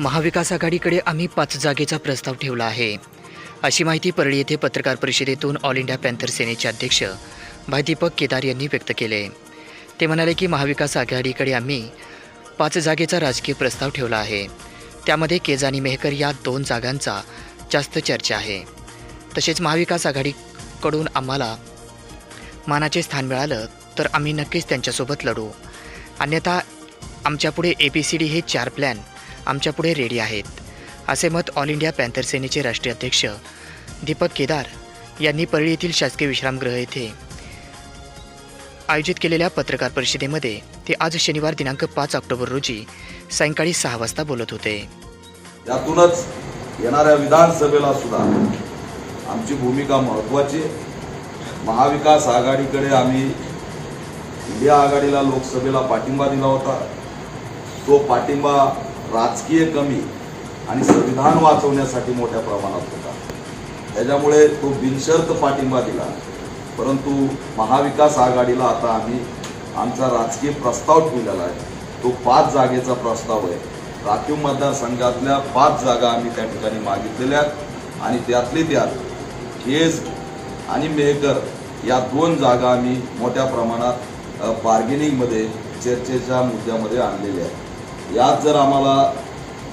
महाविकास आघाडीकडे आम्ही 5 जागेचा प्रस्ताव ठेवला आहे, अशी माहिती परळी येथे पत्रकार परिषदेतून ऑल इंडिया पॅन्थर सेनेचे अध्यक्ष भाई दीपक केदार यांनी व्यक्त केले। ते म्हणाले की महाविकास आघाडीकडे आम्ही 5 जागेचा राजकीय प्रस्ताव ठेवला आहे, त्यामध्ये केज आणि मेहकर या 2 जागांचा जास्त चर्चा आहे। तसेच महाविकास आघाडीकडून आम्हाला मानाचे स्थान मिळालं तर आम्ही नक्कीच त्यांच्यासोबत लढू, अन्यथा आमच्यापुढे ABCD हे 4 प्लॅन आमच्यापुढे रेडी आहेत, असे मत ऑल इंडिया पॅन्थर सेनेचे राष्ट्रीय अध्यक्ष दीपक केदार यांनी परळी येथील शासकीय विश्रामगृह येथे आयोजित केलेल्या पत्रकार परिषदेमध्ये ते आज शनिवार दिनांक 5 ऑक्टोबर रोजी सायंकाळी 6 वाजता बोलत होते। यातूनच येणाऱ्या विधानसभेला सुद्धा आमची भूमिका महत्त्वाची। महाविकास आघाडीकडे आम्ही इंडिया आघाडीला लोकसभेला पाठिंबा दिला होता। तो पाठिंबा राजकीय कमी आणि संविधान वाचवण्यासाठी मोठ्या प्रमाणात होता, त्याच्यामुळे तो बिनशर्त पाठिंबा दिला। परंतु महाविकास आघाडीला आता आम्ही आमचा राजकीय प्रस्ताव ठेवलेला आहे, तो 5 जागेचा प्रस्ताव आहे। राखीव मतदारसंघातल्या 5 जागा आम्ही त्या ठिकाणी मागितलेल्या आहेत आणि त्यातली त्यात केज आणि मेहकर या 2 जागा आम्ही मोठ्या प्रमाणात बार्गेनिंगमध्ये चर्चेच्या मुद्द्यामध्ये आणलेल्या आहेत। यात जर आम्हाला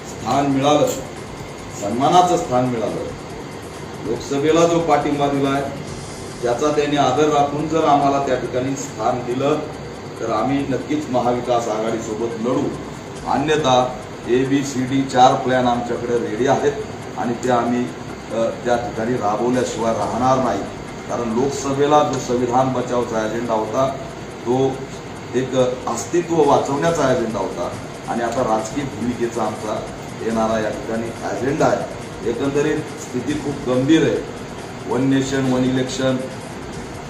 स्थान मिळालं, सन्मानाचं स्थान मिळालं, लोकसभेला जो पाठिंबा दिला आहे त्याचा त्यांनी आदर राखून जर आम्हाला त्या ठिकाणी स्थान दिलं तर आम्ही नक्कीच महाविकास आघाडीसोबत लढू, अन्यथा ABCD 4 प्लॅन आमच्याकडे रेडी आहेत आणि ते आम्ही त्या ठिकाणी राबवल्याशिवाय राहणार नाही। कारण लोकसभेला जो संविधान बचावचा अजेंडा होता तो एक अस्तित्व वाचवण्याचा अजेंडा होता आणि आता राजकीय भूमिकेचा आमचा येणारा या ठिकाणी अजेंडा आहे। एकंदरीत स्थिती खूप गंभीर आहे। 1 नेशन 1 इलेक्शन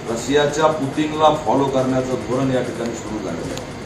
रशियाच्या पुतिनला फॉलो करण्याचं धोरण या ठिकाणी सुरू झालेलं आहे।